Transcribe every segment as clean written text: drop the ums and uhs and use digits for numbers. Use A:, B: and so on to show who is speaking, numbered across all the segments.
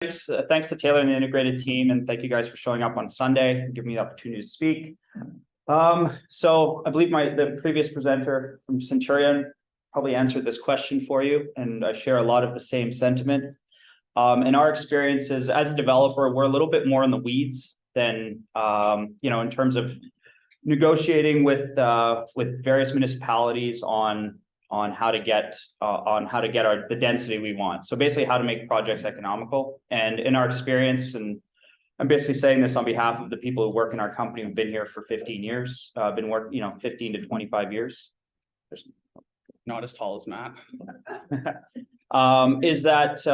A: Thanks to Taylor and the integrated team, and thank you guys for showing up on Sunday and giving me the opportunity to speak. So I believe the previous presenter from Centurion probably answered this question for you, and I share a lot of the same sentiment. In our experiences as a developer, we're a little bit more in the weeds than in terms of negotiating with various municipalities on how to get the density we want. So basically how to make projects economical. And in our experience, and I'm basically saying this on behalf of the people who work in our company who've been here for 15 years, been working, 15 to 25 years. There's not as tall as Matt. Is that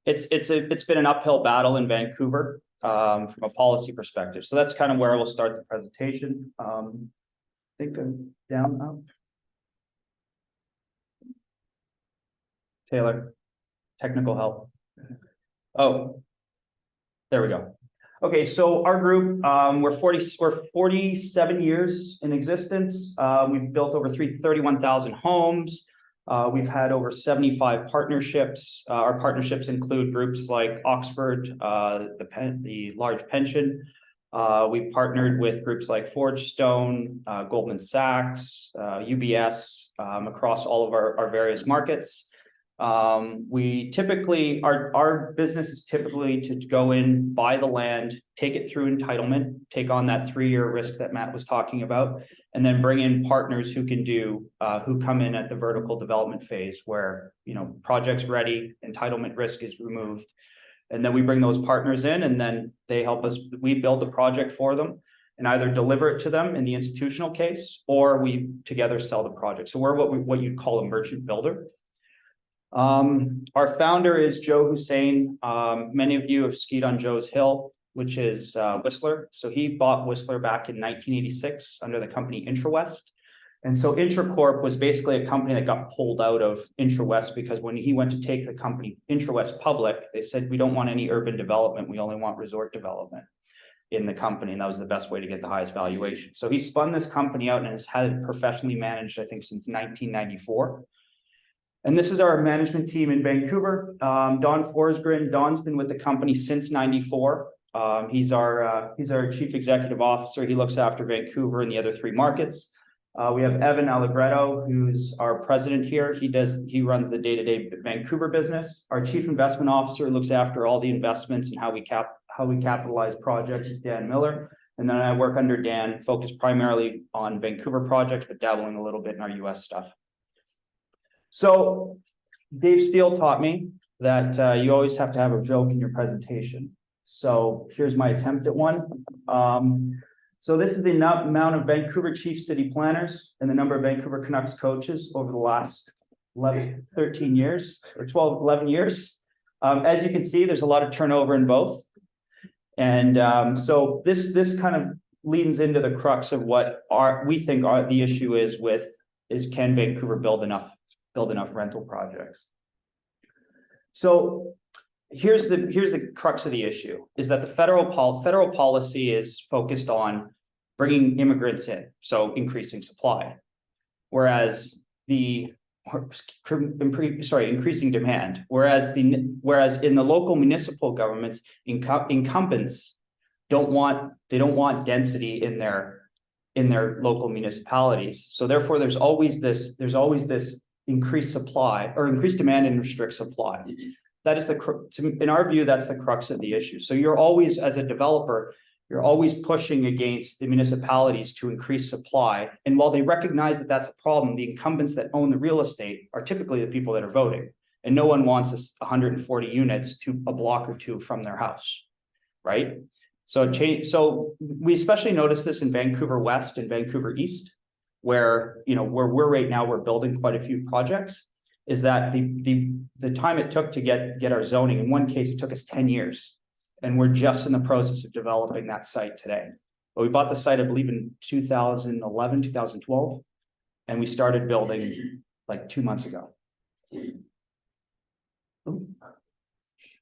A: it's been an uphill battle in Vancouver from a policy perspective. So that's kind of where we'll start the presentation. I think I'm down now. Taylor, technical help. Oh, there we go. Okay, so our group, we're 47 years in existence. We've built over 31,000 homes. We've had over 75 partnerships. Our partnerships include groups like Oxford, the large pension. We've partnered with groups like Forgestone, Goldman Sachs, UBS, across all of our various markets. We typically, our business is typically to go in, buy the land, take it through entitlement, take on that 3-year risk that Matt was talking about, and then bring in partners who can who come in at the vertical development phase where, project's ready, entitlement risk is removed. And then we bring those partners in and then they help us, we build the project for them and either deliver it to them in the institutional case, or we together sell the project. So we're what you'd call a merchant builder. Our founder is Joe Hussein. Many of you have skied on Joe's Hill, which is Whistler. So he bought Whistler back in 1986 under the company Intrawest. And so Intracorp was basically a company that got pulled out of Intrawest because when he went to take the company Intrawest public, they said, we don't want any urban development. We only want resort development in the company. And that was the best way to get the highest valuation. So he spun this company out and has had it professionally managed, I think, since 1994. And this is our management team in Vancouver. Don Forsgren. Don's been with the company since 94. He's our chief executive officer. He looks after Vancouver and the other 3 markets. We have Evan Allegretto, who's our president here. He runs the day-to-day Vancouver business. Our chief investment officer looks after all the investments and how we capitalize projects is Dan Miller. And then I work under Dan, focused primarily on Vancouver projects, but dabbling a little bit in our US stuff. So Dave Steele taught me that you always have to have a joke in your presentation. So here's my attempt at one. So this is the amount of Vancouver Chief City Planners and the number of Vancouver Canucks coaches over the last 13 years or 11 years. As you can see, there's a lot of turnover in both. And so this kind of leans into the crux of what we think the issue is can Vancouver build enough rental projects? So here's the crux of the issue is that the federal policy is focused on bringing immigrants in, so increasing supply, whereas increasing demand, whereas in the local municipal governments, incumbents don't want density in their local municipalities. So therefore there's always this increased supply or increased demand and restrict supply. That is in our view, that's the crux of the issue. So you're always, as a developer, you're always pushing against the municipalities to increase supply. And while they recognize that that's a problem, the incumbents that own the real estate are typically the people that are voting. And no one wants 140 units to a block or 2 from their house, right? So we especially notice this in Vancouver West and Vancouver East, where we're right now, we're building quite a few projects, is that the time it took to get our zoning, in one case, it took us 10 years. And we're just in the process of developing that site today. But we bought the site, I believe, in 2011, 2012, and we started building like 2 months ago.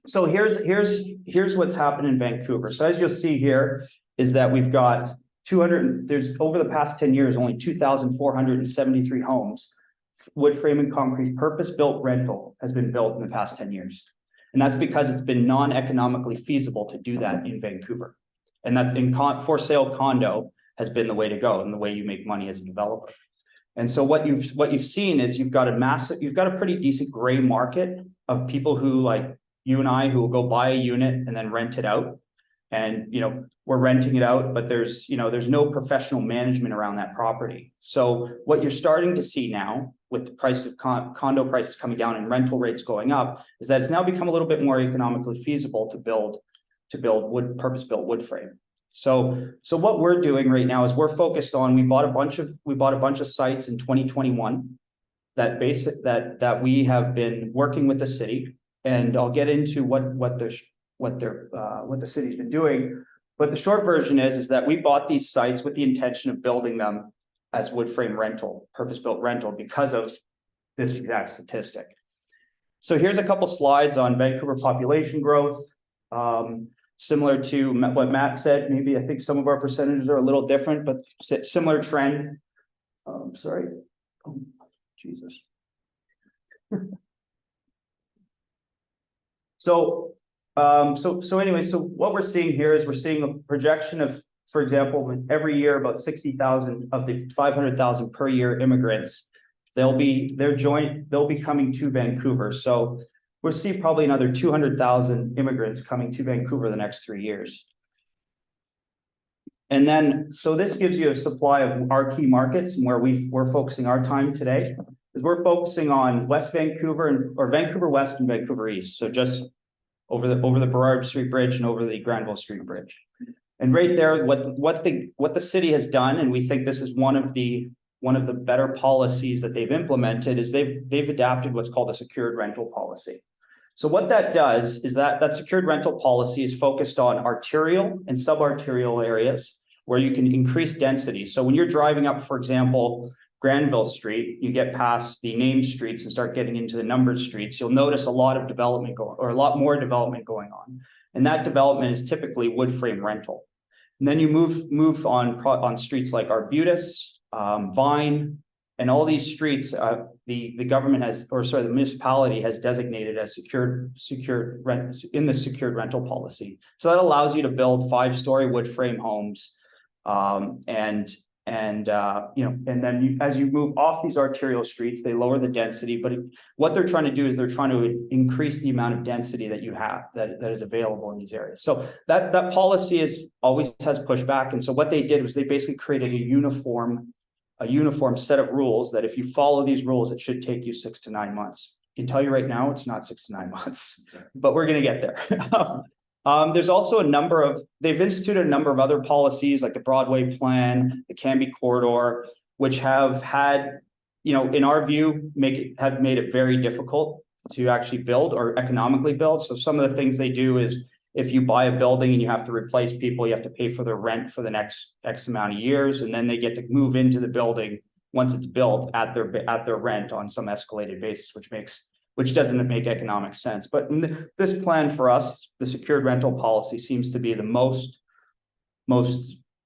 A: So here's what's happened in Vancouver. So as you'll see here is that we've got there's over the past 10 years, only 2,473 homes, wood frame and concrete purpose-built rental has been built in the past 10 years. And that's because it's been non-economically feasible to do that in Vancouver. And that's for sale condo has been the way to go and the way you make money as a developer. And so what you've seen is you've got a pretty decent gray market of people who, like you and I, who will go buy a unit and then rent it out. And, we're renting it out, but there's no professional management around that property. So what you're starting to see now with the price of condo prices coming down and rental rates going up is that it's now become a little bit more economically feasible to build purpose-built wood frame. So what we're doing right now is we're focused on, we bought a bunch of sites in 2021 that we have been working with the city, and I'll get into what the city's been doing. But the short version is that we bought these sites with the intention of building them as wood frame rental, purpose-built rental, because of this exact statistic. So here's a couple slides on Vancouver population growth. Similar to what Matt said, maybe I think some of our percentages are a little different, but similar trend. Sorry. Oh, Jesus. So what we're seeing here is we're seeing a projection of, for example, every year about 60,000 of the 500,000 per year immigrants, they'll be coming to Vancouver. So we'll see probably another 200,000 immigrants coming to Vancouver the next 3 years. And then, so this gives you a supply of our key markets and where we're focusing our time today, is we're focusing on West Vancouver or Vancouver West and Vancouver East. So just over the Burrard Street Bridge and over the Granville Street Bridge. And right there, what the city has done, and we think this is one of the better policies that they've implemented, is they've adapted what's called a secured rental policy. So what that does is that secured rental policy is focused on arterial and subarterial areas where you can increase density. So when you're driving up, for example, Granville Street, you get past the named streets and start getting into the numbered streets, you'll notice a lot of development a lot more development going on. And that development is typically wood frame rental. And then you move on streets like Arbutus, Vine, and all these streets, the government the municipality has designated as secured rent in the secured rental policy. So that allows you to build 5-story wood frame homes, and then as you move off these arterial streets, they lower the density. But what they're trying to do is they're trying to increase the amount of density that you have that is available in these areas. So that policy always has pushback. And so what they did was they basically created a uniform set of rules that if you follow these rules, it should take you 6 to 9 months. I can tell you right now, it's not 6 to 9 months, but we're going to get there. There's also they've instituted a number of other policies like the Broadway Plan, the Canby Corridor, which have had, in our view, have made it very difficult to actually build or economically build. So some of the things they do is if you buy a building and you have to replace people, you have to pay for their rent for the next X amount of years, and then they get to move into the building once it's built at their rent on some escalated basis, which doesn't make economic sense. But this plan for us, the secured rental policy, seems to be the most,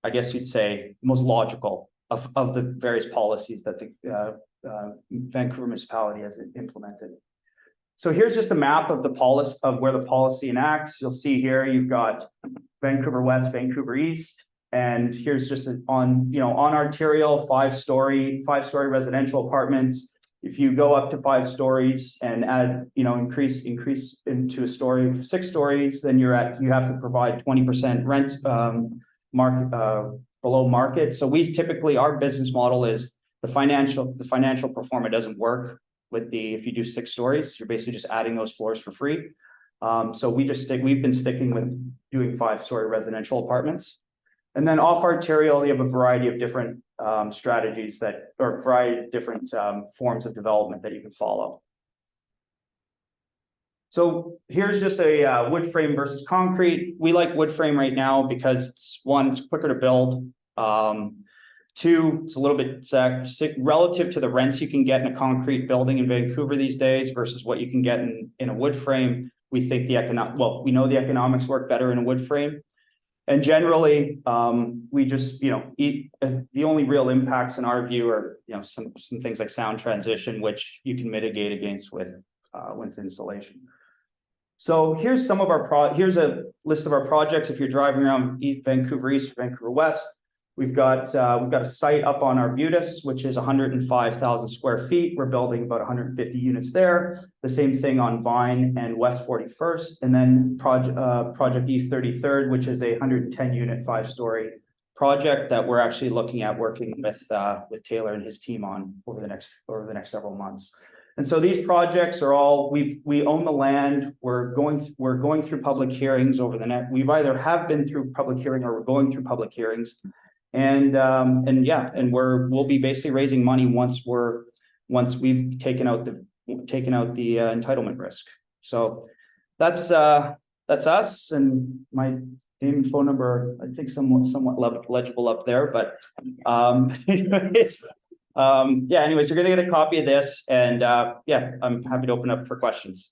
A: I guess you'd say, most logical of the various policies that the Vancouver municipality has implemented. So here's just a map of the policy of where the policy enacts. You'll see here you've got Vancouver West, Vancouver East, and here's just on arterial 5-story residential apartments. If you go up to 5 stories and add, increase into a story, 6 stories, then you have to provide 20% rent below market. So our business model is the financial pro forma doesn't work if you do 6 stories, you're basically just adding those floors for free. So we've been sticking with doing 5-story residential apartments. And then off arterial, you have a variety of different strategies forms of development that you can follow. So here's just a wood frame versus concrete. We like wood frame right now because it's quicker to build. 2, it's a little bit relative to the rents you can get in a concrete building in Vancouver these days versus what you can get in a wood frame. We think we know the economics work better in a wood frame. And generally, we just, the only real impacts in our view are, some things like sound transition, which you can mitigate against with installation. So here's some of our here's a list of our projects. If you're driving around Vancouver East or Vancouver West, we've got a site up on Arbutus, which is 105,000 square feet. We're building about 150 units there. The same thing on Vine and West 41st, and then Project East 33rd, which is a 110 unit 5-story project that we're actually looking at working with Taylor and his team on over the next several months. And so these projects are all, we own the land. We're going through public hearings over the next. We've either have been through public hearing or we're going through public hearings, and we'll be basically raising money once we've taken out the entitlement risk. So that's us, and my name and phone number, I think somewhat legible up there, but anyways, anyways, you're gonna get a copy of this, and I'm happy to open up for questions.